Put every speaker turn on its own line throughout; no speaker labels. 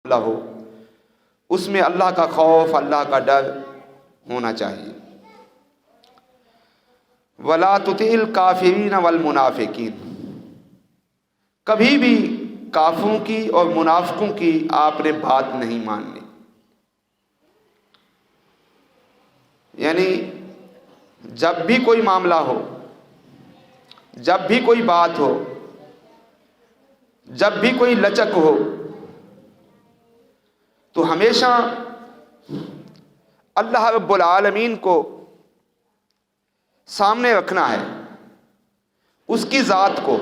ہو اس میں اللہ کا خوف، اللہ کا ڈر ہونا چاہیے۔ وَلَا تُطِعِ الْكَافِرِينَ وَالْمُنَافِقِينَ، کبھی بھی کافروں کی اور منافقوں کی آپ نے بات نہیں ماننی۔ یعنی جب بھی کوئی معاملہ ہو، جب بھی کوئی بات ہو، جب بھی کوئی لچک ہو، تو ہمیشہ اللہ رب العالمین کو سامنے رکھنا ہے، اس کی ذات کو۔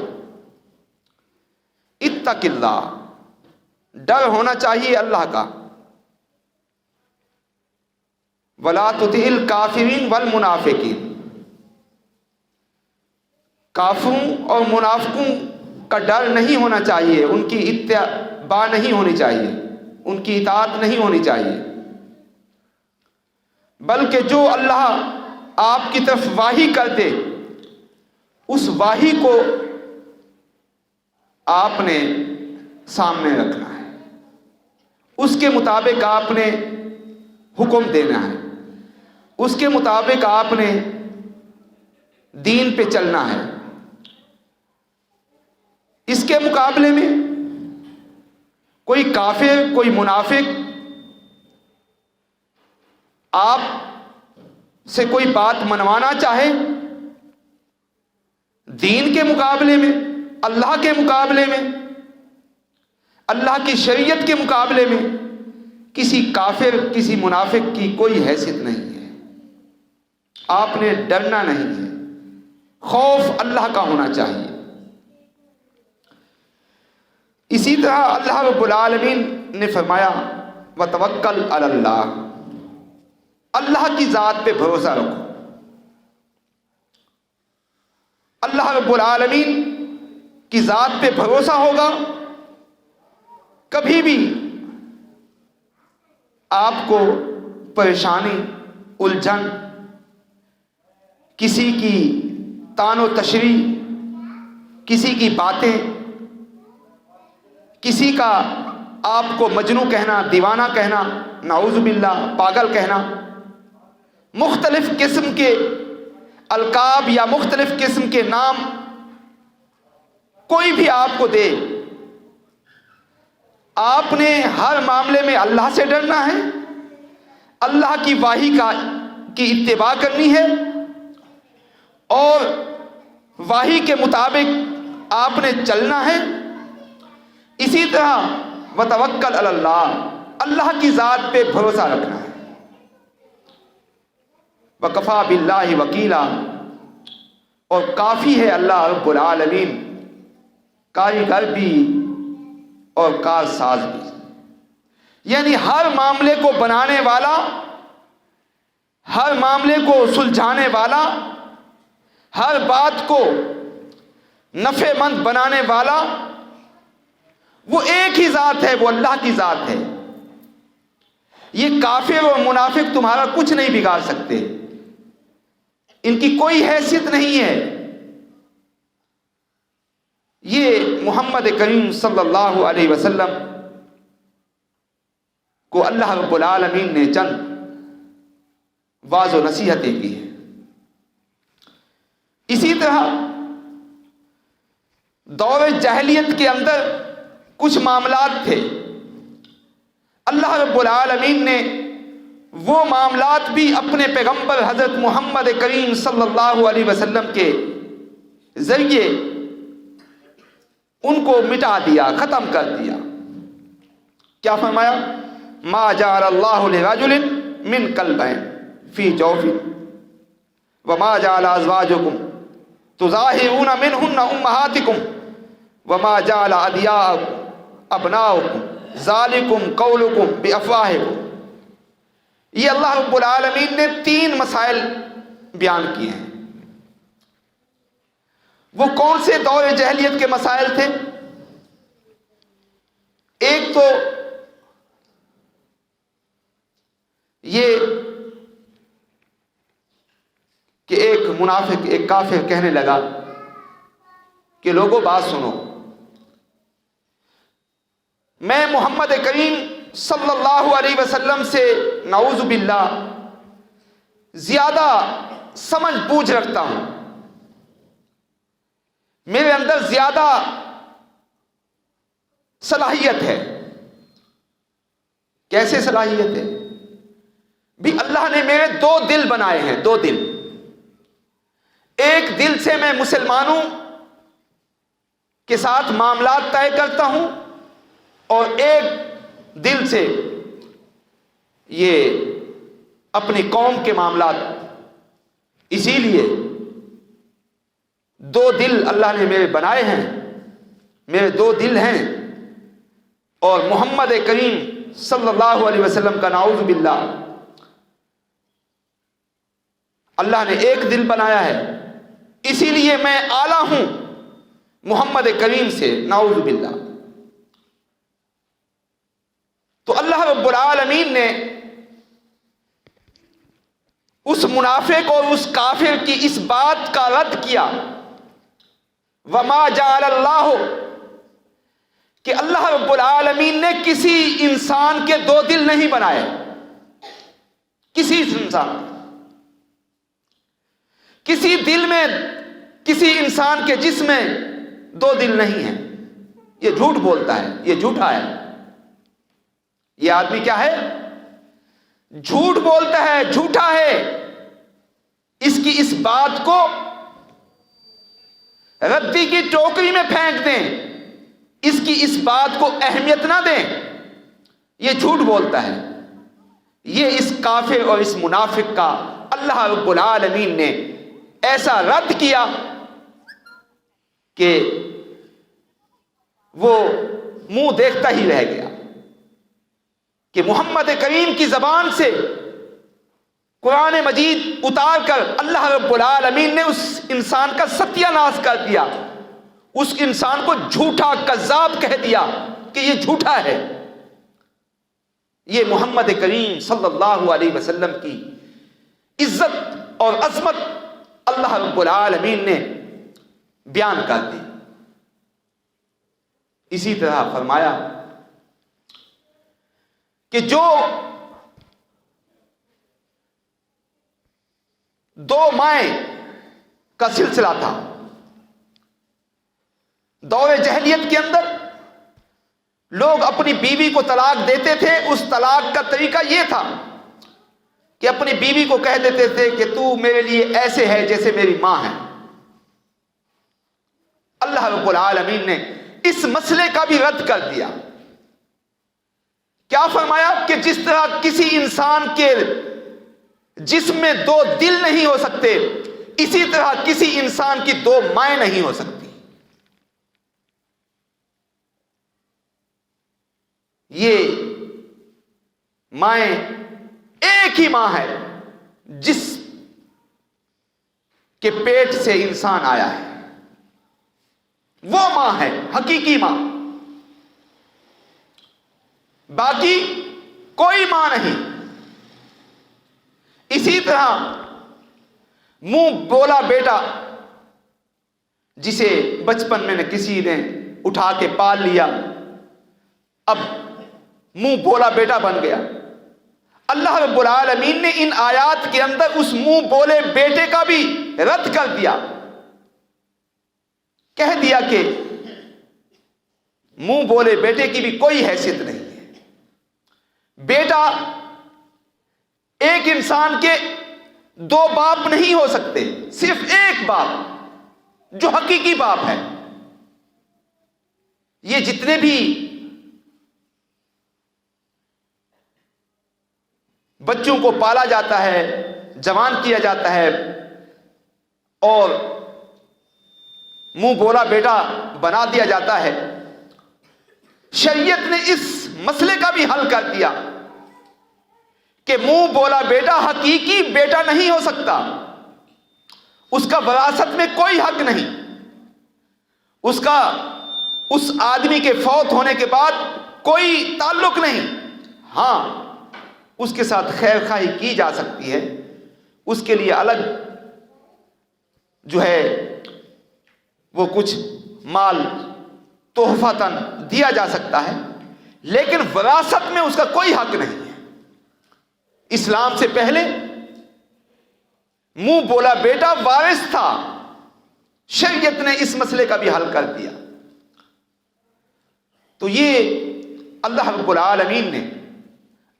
اتق اللہ، ڈر ہونا چاہیے اللہ کا۔ ولا تطع الکافرین والمنافقین، کافروں اور منافقوں کا ڈر نہیں ہونا چاہیے، ان کی اتباع نہیں ہونی چاہیے، ان کی اطاعت نہیں ہونی چاہیے، بلکہ جو اللہ آپ کی طرف واحی کر دے اس واحی کو آپ نے سامنے رکھنا ہے، اس کے مطابق آپ نے حکم دینا ہے، اس کے مطابق آپ نے دین پہ چلنا ہے۔ اس کے مقابلے میں کوئی کافر، کوئی منافق آپ سے کوئی بات منوانا چاہے، دین کے مقابلے میں، اللہ کے مقابلے میں، اللہ کی شریعت کے مقابلے میں، کسی کافر، کسی منافق کی کوئی حیثیت نہیں ہے۔ آپ نے ڈرنا نہیں ہے، خوف اللہ کا ہونا چاہیے۔ اسی طرح اللہ رب العالمین نے فرمایا وتوکل علی اللہ، اللہ کی ذات پہ بھروسہ رکھو۔ اللہ رب العالمین کی ذات پہ بھروسہ ہوگا، کبھی بھی آپ کو پریشانی، الجھن، کسی کی طعن و تشریح، کسی کی باتیں، کسی کا آپ کو مجنوں کہنا، دیوانہ کہنا، نعوذ باللہ پاگل کہنا، مختلف قسم کے القاب یا مختلف قسم کے نام کوئی بھی آپ کو دے، آپ نے ہر معاملے میں اللہ سے ڈرنا ہے، اللہ کی واحی کی اتباع کرنی ہے، اور واحی کے مطابق آپ نے چلنا ہے۔ اسی طرح وتوکل علی اللہ، اللہ کی ذات پہ بھروسہ رکھنا ہے۔ وکفیٰ باللہ وکیلا، اور کافی ہے اللہ رب العالمین کاریگر بھی اور کارساز بھی، یعنی ہر معاملے کو بنانے والا، ہر معاملے کو سلجھانے والا، ہر بات کو نفع مند بنانے والا، وہ ایک ہی ذات ہے، وہ اللہ کی ذات ہے۔ یہ کافر اور منافق تمہارا کچھ نہیں بگاڑ سکتے، ان کی کوئی حیثیت نہیں ہے۔ یہ محمد کریم صلی اللہ علیہ وسلم کو اللہ رب العالمین نے چند واعظ و نصیحتیں کی ہیں۔ اسی طرح دور جاہلیت کے اندر کچھ معاملات تھے، اللہ رب العالمین نے وہ معاملات بھی اپنے پیغمبر حضرت محمد کریم صلی اللہ علیہ وسلم کے ذریعے ان کو مٹا دیا، ختم کر دیا۔ کیا فرمایا؟ ما جعل اللہ لرجل من قلبین فی جوف وما جعل ازواجکم تظاہرون منہن امہاتکم وما جعل ادعیاءکم ابناؤکم ذالکم قولکم بافواہکم۔ یہ اللہ رب العالمین نے 3 مسائل بیان کیے ہیں۔ وہ کون سے دور جاہلیت کے مسائل تھے؟ ایک تو یہ کہ ایک منافق، ایک کافر کہنے لگا کہ لوگوں بات سنو، میں محمد کریم صلی اللہ علیہ وسلم سے نعوذ باللہ زیادہ سمجھ بوجھ رکھتا ہوں، میرے اندر زیادہ صلاحیت ہے۔ کیسے صلاحیت ہے؟ بھی اللہ نے میرے دو دل بنائے ہیں، دو دل۔ ایک دل سے میں مسلمانوں کے ساتھ معاملات طے کرتا ہوں، اور ایک دل سے یہ اپنی قوم کے معاملات۔ اسی لیے دو دل اللہ نے میرے بنائے ہیں، میرے دو دل ہیں، اور محمد کریم صلی اللہ علیہ وسلم کا نعوذ باللہ اللہ نے ایک دل بنایا ہے، اسی لیے میں اعلیٰ ہوں محمد کریم سے، نعوذ باللہ۔ تو اللہ رب العالمین نے اس منافق اور اس کافر کی اس بات کا رد کیا، وما جعل اللہ، کہ اللہ رب العالمین نے کسی انسان کے دو دل نہیں بنائے، کسی انسان، کسی دل میں، کسی انسان کے جسم میں دو دل نہیں ہیں۔ یہ جھوٹ بولتا ہے، یہ جھوٹا ہے، یہ آدمی کیا ہے؟ جھوٹ بولتا ہے، جھوٹا ہے۔ اس کی اس بات کو ردی کی ٹوکری میں پھینک دیں، اس کی اس بات کو اہمیت نہ دیں، یہ جھوٹ بولتا ہے۔ یہ اس کافر اور اس منافق کا اللہ رب العالمین نے ایسا رد کیا کہ وہ منہ دیکھتا ہی رہ گیا، کہ محمد کریم کی زبان سے قرآن مجید اتار کر اللہ رب العالمین نے اس انسان کا ستیہ ناش کر دیا، اس انسان کو جھوٹا کذاب کہہ دیا کہ یہ جھوٹا ہے۔ یہ محمد کریم صلی اللہ علیہ وسلم کی عزت اور عظمت اللہ رب العالمین نے بیان کر دی۔ اسی طرح فرمایا کہ جو دو مائیں کا سلسلہ تھا دور جہلیت کے اندر، لوگ اپنی بیوی کو طلاق دیتے تھے، اس طلاق کا طریقہ یہ تھا کہ اپنی بیوی کو کہہ دیتے تھے کہ تو میرے لیے ایسے ہے جیسے میری ماں ہے۔ اللہ رب العالمین نے اس مسئلے کا بھی رد کر دیا۔ کیا فرمایا کہ جس طرح کسی انسان کے جسم میں دو دل نہیں ہو سکتے، اسی طرح کسی انسان کی دو مائیں نہیں ہو سکتی۔ یہ مائیں ایک ہی ماں ہے جس کے پیٹ سے انسان آیا ہے، وہ ماں ہے، حقیقی ماں، باقی کوئی ماں نہیں۔ اسی طرح منہ بولا بیٹا، جسے بچپن میں کسی نے اٹھا کے پال لیا، اب منہ بولا بیٹا بن گیا۔ اللہ رب العالمین نے ان آیات کے اندر اس منہ بولے بیٹے کا بھی رد کر دیا، کہہ دیا کہ منہ بولے بیٹے کی بھی کوئی حیثیت نہیں ہے۔ بیٹا ایک انسان کے دو باپ نہیں ہو سکتے، صرف ایک باپ جو حقیقی باپ ہے۔ یہ جتنے بھی بچوں کو پالا جاتا ہے، جوان کیا جاتا ہے اور منہ بولا بیٹا بنا دیا جاتا ہے، شریعت نے اس مسئلے کا بھی حل کر دیا کہ منہ بولا بیٹا حقیقی بیٹا نہیں ہو سکتا، اس کا وراثت میں کوئی حق نہیں، اس کا اس آدمی کے فوت ہونے کے بعد کوئی تعلق نہیں۔ ہاں، اس کے ساتھ خیر خواہی کی جا سکتی ہے، اس کے لیے الگ جو ہے وہ کچھ مال تحفتاً دیا جا سکتا ہے، لیکن وراثت میں اس کا کوئی حق نہیں ہے۔ اسلام سے پہلے منہ بولا بیٹا وارث تھا، شریعت نے اس مسئلے کا بھی حل کر دیا۔ تو یہ اللہ رب العالمین نے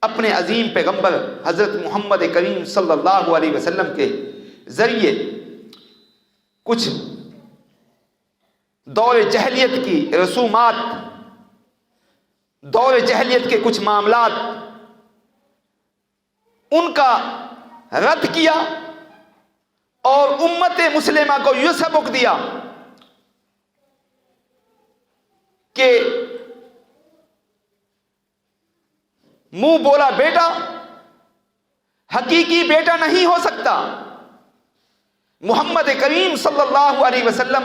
اپنے عظیم پیغمبر حضرت محمد کریم صلی اللہ علیہ وسلم کے ذریعے کچھ دور جہلیت کی رسومات، دور جہلیت کے کچھ معاملات، ان کا رد کیا اور امت مسلمہ کو یہ سبق دیا کہ منہ بولا بیٹا حقیقی بیٹا نہیں ہو سکتا۔ محمد کریم صلی اللہ علیہ وسلم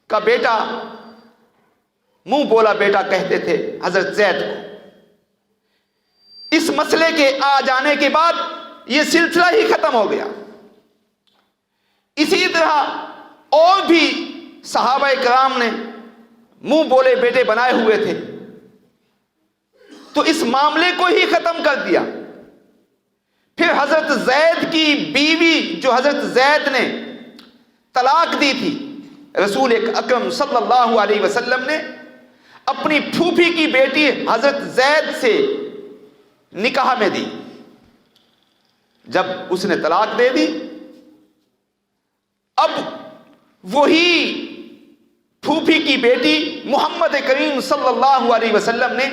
کا بیٹا منہ بولا بیٹا کہتے تھے حضرت زید کو۔ اس مسئلے کے آ جانے کے بعد یہ سلسلہ ہی ختم ہو گیا۔ اسی طرح اور بھی صحابہ کرام نے منہ بولے بیٹے بنائے ہوئے تھے، تو اس معاملے کو ہی ختم کر دیا۔ پھر حضرت زید کی بیوی جو حضرت زید نے طلاق دی تھی، رسول اکرم صلی اللہ علیہ وسلم نے اپنی پھوپھی کی بیٹی حضرت زید سے نکاح میں دی۔ جب اس نے طلاق دے دی، اب وہی پھوپھی کی بیٹی محمد کریم صلی اللہ علیہ وسلم نے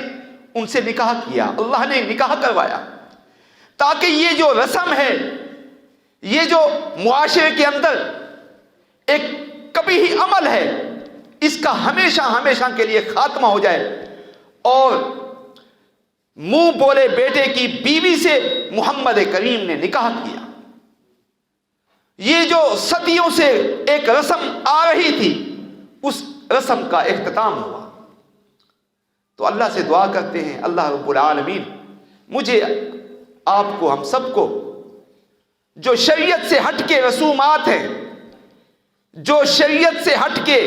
ان سے نکاح کیا، اللہ نے نکاح کروایا، تاکہ یہ جو رسم ہے، یہ جو معاشرے کے اندر ایک قبیح عمل ہے، اس کا ہمیشہ ہمیشہ کے لیے خاتمہ ہو جائے۔ اور منہ بولے بیٹے کی بیوی سے محمد کریم نے نکاح کیا۔ یہ جو صدیوں سے ایک رسم آ رہی تھی، اس رسم کا اختتام ہوا۔ تو اللہ سے دعا کرتے ہیں اللہ رب العالمین مجھے، آپ کو، ہم سب کو جو شریعت سے ہٹ کے رسومات ہیں، جو شریعت سے ہٹ کے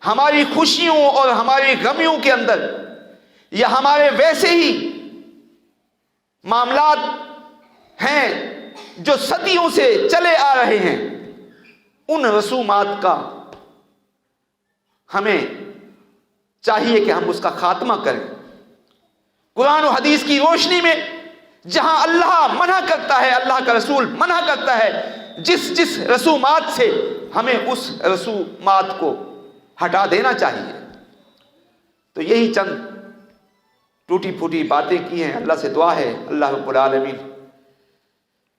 ہماری خوشیوں اور ہماری غمیوں کے اندر یا ہمارے ویسے ہی معاملات ہیں جو صدیوں سے چلے آ رہے ہیں، ان رسومات کا ہمیں چاہیے کہ ہم اس کا خاتمہ کریں۔ قرآن و حدیث کی روشنی میں جہاں اللہ منع کرتا ہے، اللہ کا رسول منع کرتا ہے، جس رسومات سے ہمیں اس رسومات کو ہٹا دینا چاہیے۔ تو یہی چند ٹوٹی پھوٹی باتیں کی ہیں۔ اللہ سے دعا ہے اللہ رب العالمین